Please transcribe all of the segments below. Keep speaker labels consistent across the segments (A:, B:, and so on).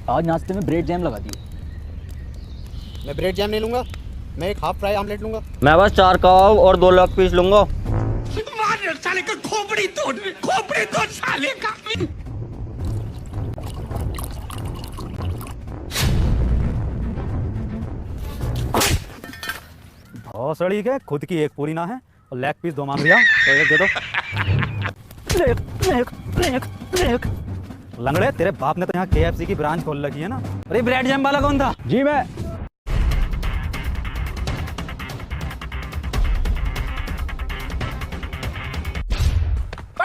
A: आज नाश्ते में ब्रेड जैम लगा दिए।
B: मैं ब्रेड जैम नहीं लूंगा, मैं एक हाफ फ्राई आमलेट लूंगा।
C: मैं बस 4 कबाब और 2 लेग पीस लूंगा।
D: साले का खोपड़ी तोड़ साले का।
E: भौसड़ी के खुद की एक पूरी ना है और लेग पीस 2 मांग लिया तो एक दे दो। लंगड़े, तेरे बाप ने तो यहाँ KFC की ब्रांच खोल रखी है ना। अरे ब्रेड जैम वाला कौन था?
A: जी मैं।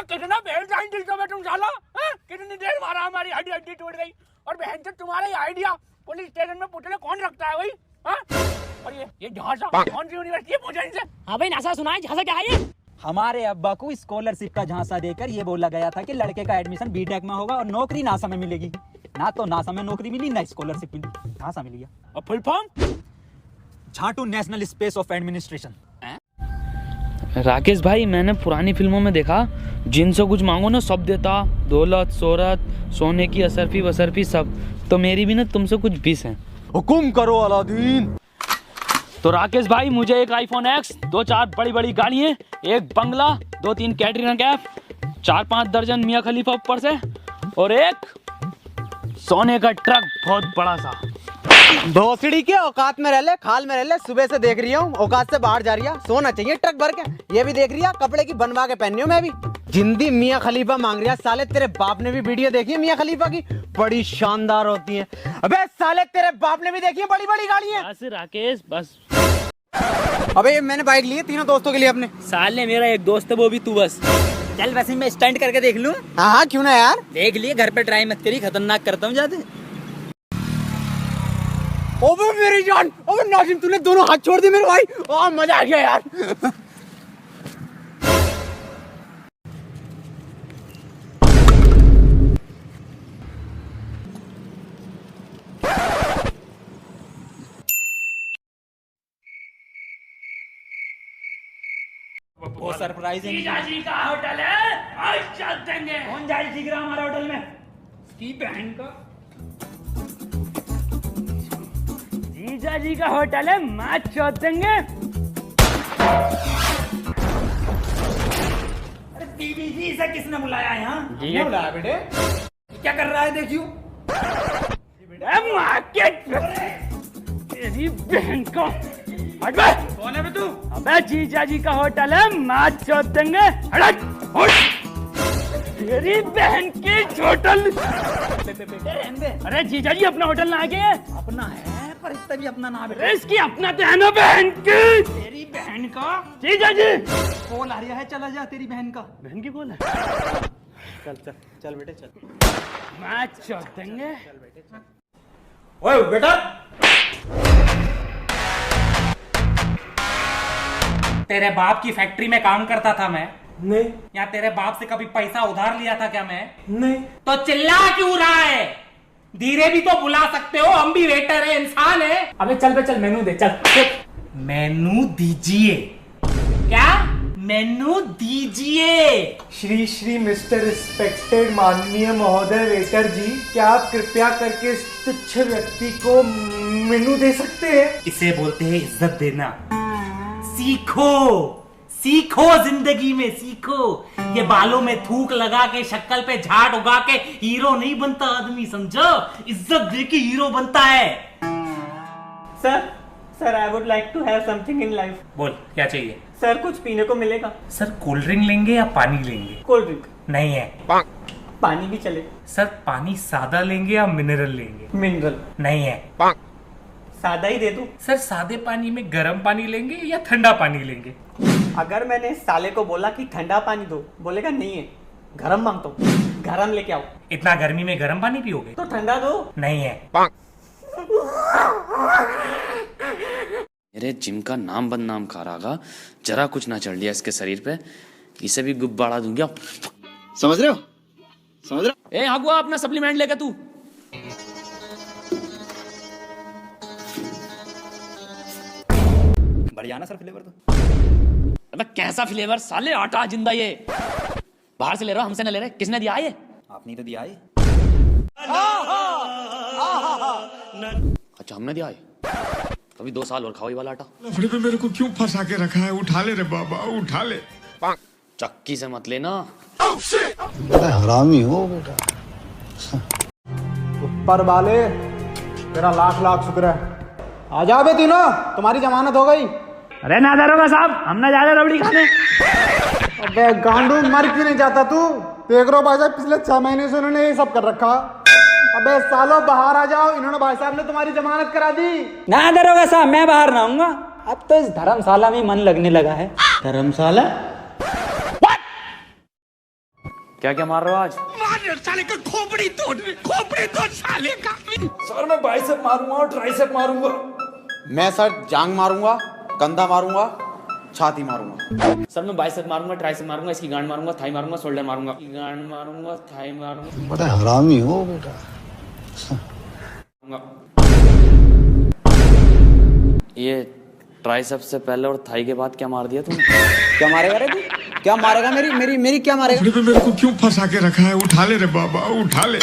D: कितना बेहतरीन दिल का तुम साला, कितनी देर मारा, हमारी हड्डी हड्डी टूट गई। और बहन से तुम्हारा ये आइडिया पुलिस स्टेशन में पुतले कौन रखता है भाई? और ये झांसा कौन सी यूनिवर्सिटी है? पूछा इनसे।
F: हाँ भाई, नासा सुना है, झांसा क्या है ये?
A: हमारे अब्बा को स्कॉलरशिप का झांसा देकर ये बोला गया था कि लड़के का एडमिशन बीटेक में होगा और नौकरी नासा में मिलेगी। ना तो नासा में नौकरी मिली, ना स्कॉलरशिप मिली, झांसा मिल गया।
D: और फुल फॉर्म?
A: झाटू national space of administration.
G: Rakesh भाई, मैंने पुरानी फिल्मों में देखा, जिनसे कुछ मांगो ना सब देता, दौलत शोहरत सोने की असरफी वसरफी सब। तो मेरी भी ना तुमसे कुछ बीस है।
E: हुकुम करो अलादीन।
G: तो राकेश भाई, मुझे एक iPhone X, 2-4 बड़ी बड़ी गाड़ियाँ, एक बंगला, 2-3 कैटरीना कैफ, 4-5 दर्जन मियाँ खलीफा ऊपर से, और एक सोने का ट्रक बहुत बड़ा सा।
B: भोसड़ी के औकात में रह ले, खाल में रह ले। सुबह से देख रही हूँ औकात से बाहर जा रही है। सोना चाहिए ट्रक भर के। ये भी देख रही है कपड़े की बनवा के पहनी हूँ मैं भी। जिंदी मियाँ खलीफा मांग रही है। साले तेरे बाप ने भी वीडियो देखी है मियाँ खलीफा की? बड़ी शानदार होती है। अबे साले तेरे बाप ने भी देखी है बड़ी बड़ी गाड़ियाँ?
G: बस राकेश बस।
B: अबे मैंने बाइक ली है 3 दोस्तों के लिए अपने।
F: साले मेरा एक दोस्त है, वो भी तू बस। चल वैसे मैं स्टंट करके देख लूं।
B: हाँ क्यों ना यार,
F: देख लिए, घर पे ट्राई मत करी, खतरनाक करता हूँ जाते।
B: ओबे मेरी जान, ओबे नाजिम तूने दोनों हाथ छोड़ दिए मेरे भाई। मजा आ गया यार।
A: वो सरप्राइज है।
D: जीजाजी का होटल है, आज चल देंगे।
A: कौन जाए सीख रहा हमारे होटल में?
D: की बहन का जीजाजी का होटल है, मैच चौथ देंगे।
A: अरे बीबी से किसने बुलाया यहाँ?
B: क्या बुलाया बेटे?
A: क्या कर रहा है देखियो?
D: तेरी बहन का हट बे।
A: कौन है बे तू?
D: अबे जीजाजी का होटल है, मैच चौथ देंगे। हट हट। तेरी बहन की होटल। अरे जीजाजी अपना होटल ना आगे
A: अपना है पर इतना भी अपना ना बेटा।
D: इसकी अपना तो है ना बहन की।
A: तेरी बहन का
D: जीजाजी
A: कॉल आ रहा है, चला जा। तेरी बहन का।
D: बहन की कौन है?
B: चल चल चल बेटे चल।
D: मैच चौथ देंगे।
B: ओए बेटा,
H: तेरे बाप की फैक्ट्री में काम करता था मैं?
B: नहीं।
H: या तेरे बाप से कभी पैसा उधार लिया था क्या मैं?
B: नहीं।
H: तो चिल्ला क्यों रहा है? धीरे भी तो बुला सकते हो, हम भी वेटर है, इंसान है।
D: अबे चल बे चल, मेनू दे चल।
H: मेनू दीजिए। क्या? मेनू दीजिए।
I: श्री श्री मिस्टर रिस्पेक्टेड माननीय महोदय वेटर जी, क्या आप कृपया करके इस तुच्छ व्यक्ति को मेनू दे सकते हैं?
H: इसे बोलते हैं इज्जत देना। सीखो सीखो, जिंदगी में सीखो। ये बालों में थूक लगा के, शक्ल पे झाड़ उगा के हीरो नहीं बनता आदमी, समझो? इज्जत दे के हीरो बनता है।
I: Sir I would like to have something in life.
H: बोल क्या चाहिए?
I: सर कुछ पीने को मिलेगा?
H: सर कोल्ड ड्रिंक लेंगे या पानी लेंगे?
I: Cold drink.
H: नहीं है।
I: पानी भी चले?
H: सर पानी सादा लेंगे या मिनरल लेंगे?
I: मिनरल।
H: नहीं है।
I: सादा ही दे दूं?
H: सर सादे पानी में गर्म पानी लेंगे या ठंडा पानी लेंगे?
I: अगर मैंने साले को बोला कि ठंडा पानी दो, बोलेगा नहीं है, गरम मांगता हूँ। गरम लेके आओ।
H: इतना गर्मी में गर्म पानी पियोगे?
I: तो ठंडा दो।
H: नहीं है।
J: मेरे जिम का नाम बदनाम खा रहा, जरा कुछ ना चढ़ लिया इसके शरीर पे, इसे भी गुब्बारा दूंगा।
B: समझ रहे हो? समझ रहे हो?
G: ए हगुआ, अपना सप्लीमेंट लेके तू।
A: बढ़िया ना सर फ्लेवर तो?
G: अबे कैसा फ्लेवर साले, आटा जिंदा ये। बाहर से ले रहा, हमसे ना ले रहे। किसने दिया ये?
A: आपने तो दिया है।
J: अच्छा हमने दिया है, अभी 2 साल और खाओ ये वाला आटा।
K: लफड़े पे मेरे को क्यों फंसा के रखा है? उठा ले रे बाबा, उठा ले।
J: चक्की से मत लेना।
K: हरामी हो बेटा।
B: ऊपर वाले तेरा लाख लाख शुक्र है। आ जाओ बे तीनों, तुम्हारी जमानत हो गई।
G: अरे ना दारोगा साहब, हम ना जा रहे रबड़ी खाने।
B: अबे गांडू, मर क्यों नहीं जाता तू? देख रहे हो भाई साहब, पिछले 6 महीने से उन्होंने ये सब कर रखा। अबे सालों बाहर आ जाओ, इन्होंने भाई साहब ने तुम्हारी जमानत करा दी।
A: ना दरोगा साहब, मैं बाहर ना आऊंगा। अब तो इस धर्मशाला में मन लगने लगा है।
B: धर्मशाला?
J: क्या क्या मार रहे हो आज?
K: साले का खोपड़ी तोड़ साले का।
A: सर मैं बाइसेप मारूंगा और ट्राइसेप मारूंगा।
B: मैं सर जांग मारूंगा, कंधा मारूंगा, छाती मारूंगा।
J: सर मैं बाइसेप मारूंगा, ट्राइसेप मारूंगा, इसकी गांड मारूंगा, थाई मारूंगा, शोल्डर मारूंगा, गांड मारूंगा, थाई मारूंगा।
K: बड़ा हरामी हो बेटा।
J: ये ट्राइसेप से पहले और थाई के बाद क्या मार दिया तुमने?
B: क्या मारेगा रे तू? क्या मारेगा? मेरी क्या मारेगा?
K: लफड़े पे मेरे को क्यों फंसा के रखा है? उठा ले रे बाबा, उठा ले।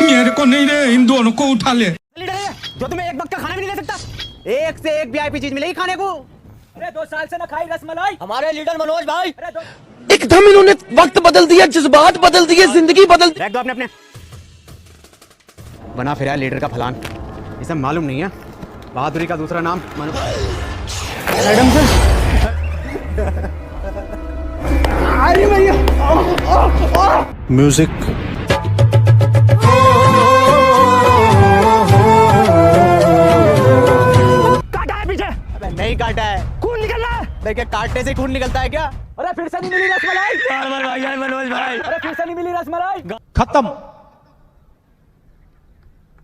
K: मेरे को नहीं रे, इन दोनों को उठा ले।
B: जो तुम्हें एक वक्त का खाना भी नहीं दे सकता। एक से एक VIP चीज मिलेगी खाने को।
A: अरे 2 साल से ना खाई रसमलाई।
F: हमारे लीडर मनोज भाई।
K: एकदम इन्होंने वक्त बदल दिया, जज्बात बदल दिए, जिंदगी बदल।
B: रख दो अपने बना फिर लीडर का फलान। इसे मालूम नहीं है बहादुरी का दूसरा नाम मैडम सर। अरे भैया
K: म्यूजिक।
B: काटा है पीछे? अबे नहीं काटा है, खून निकल रहा है। देखिए काटने से खून निकलता है क्या?
A: अरे फिर से नहीं मिली रसमलाई।
B: मनोज भाई,
A: अरे फिर से नहीं मिली रसमलाई।
K: खत्म।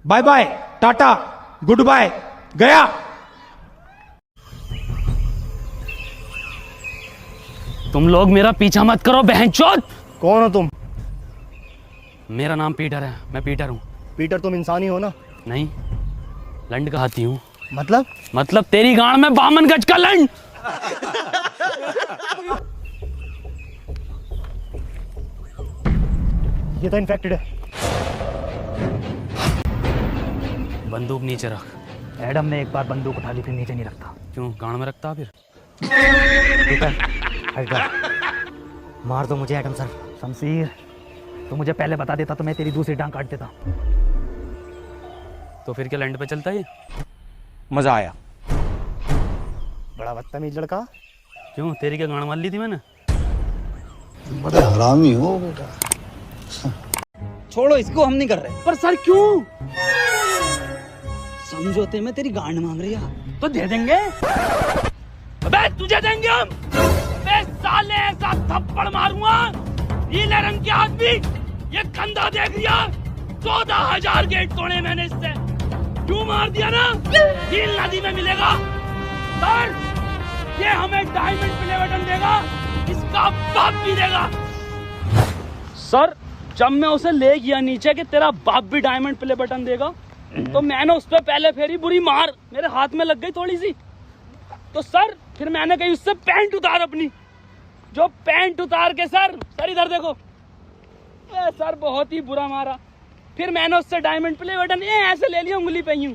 K: Bye bye, tata, good bye, गया।
G: तुम लोग मेरा पीछा मत करो बहनचोद।
E: कौन हो तुम?
G: मेरा नाम पीटर है, मैं पीटर हूँ।
E: पीटर तुम इंसान ही हो ना?
G: नहीं, लंड का हाथी हूँ।
E: मतलब
G: तेरी गांड में 52 गज का लंड।
E: ये तो इन्फेक्टेड है।
G: बंदूक नीचे रख।
E: एडम ने एक बार बंदूक उठा ली, फिर नीचे नहीं रखता।
G: क्यों गांड में रखता फिर?
E: मार दो मुझे एडम सर। शमशीर, तो मुझे पहले बता देता तो मैं तेरी दूसरी टांग काट देता।
G: तो फिर क्या लैंड पे चलता है?
B: मजा आया।
E: बड़ा बदतमीज लड़का।
G: क्यों, तेरी क्या गांड मार ली थी मैंने?
K: बड़ा हरामी हो बेटा।
A: छोड़ो इसको, हम नहीं कर रहे।
G: पर सर क्यों?
A: समझौते में तेरी गांड मांग रही है
G: तो दे देंगे। अबे तुझे देंगे हम। बे साले ऐसा थप्पड़ मारूंगा, नीले रंग के आदमी, ये कंधा देख लिया, 14,000 गेट तोड़े मैंने इससे। क्यों मार दिया ना? नील नदी में मिलेगा। सर ये हमें डायमंड प्ले बटन देगा, इसका बाप भी देगा। सर जब मैं उसे ले गया नीचे कि तेरा बाप भी डायमंड प्ले बटन देगा, तो मैंने उस पर पहले फेरी बुरी मार मेरे हाथ में लग गई थोड़ी सी। तो सर फिर मैंने कही उससे पैंट उतार अपनी। जो पैंट उतार के सर इधर देखो, सर बहुत ही बुरा मारा। फिर मैंने उससे डायमंड प्ले बटन ऐसे ले लिया, उंगली पे यूं।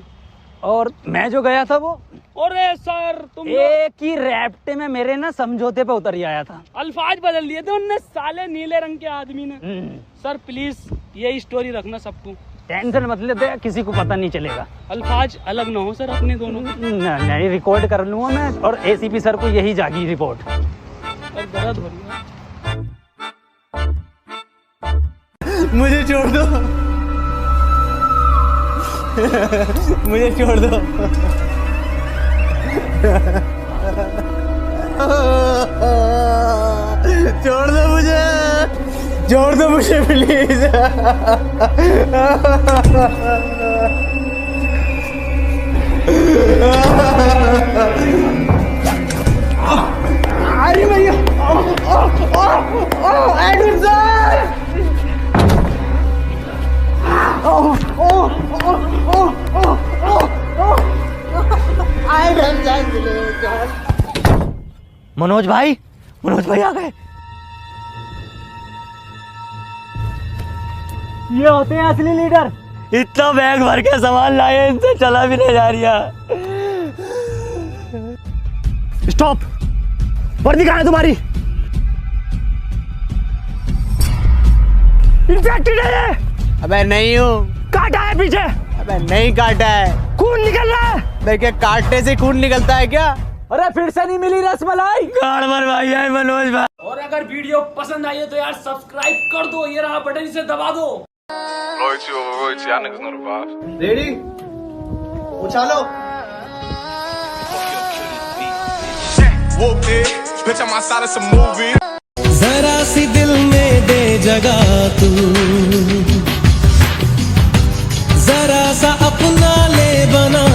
A: और मैं जो गया था वो,
G: अरे सर तुम
A: एक ही रैप्टे में मेरे ना समझौते पे उतर ही आया था।
G: अल्फाज बदल दिए थे उनने, साले नीले रंग के आदमी ने। सर प्लीज ये स्टोरी रखना सबको।
A: टेंशन मत ले, किसी को पता नहीं चलेगा।
G: अल्फाज अलग ना हो सर अपने दोनों।
A: नहीं, रिकॉर्ड कर लूंगा मैं, और ACP सर को यही जागी रिपोर्ट।
G: और दर्द हो रही है।
B: मुझे छोड़ दो। मुझे छोड़ दो। छोड़ दो मुझे, छोड़ दो मुझे प्लीज। अरे भैया, एडम सर।
E: मनोज भाई आ गए।
A: ये होते हैं असली लीडर,
C: इतना बैग भर के सामान लाए, इनसे चला भी नहीं जा रहा।
E: स्टॉप, वर्दी कहाँ है तुम्हारी? इन्फेक्टेड है ये।
B: अबे नहीं हूँ।
E: काटा है पीछे?
B: अबे नहीं काटा है।
E: खून निकल रहा है।
B: मैं क्या काटने से खून निकलता है क्या?
A: अरे फिर से नहीं मिली रसमलाई।
C: गाड़ मर भाई है मनोज भाई।
G: और अगर वीडियो पसंद आई है तो यार सब्सक्राइब कर दो, ये रहा बटन, इसे दबा दो।
K: Royce, y'all niggas know the vibes.
I: Ready, उछालो।
K: Whoop it, bitch, I'm outside of some movie.
L: जरा सी दिल में दे जगह तू, जरा सा अपना ले बना।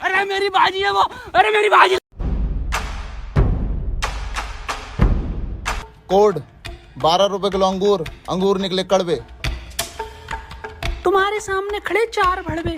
G: अरे मेरी बाजी है वो, अरे मेरी बाजी।
M: कोड 12 रुपए किलो अंगूर, अंगूर निकले कड़वे।
D: तुम्हारे सामने खड़े 4 भड़वे।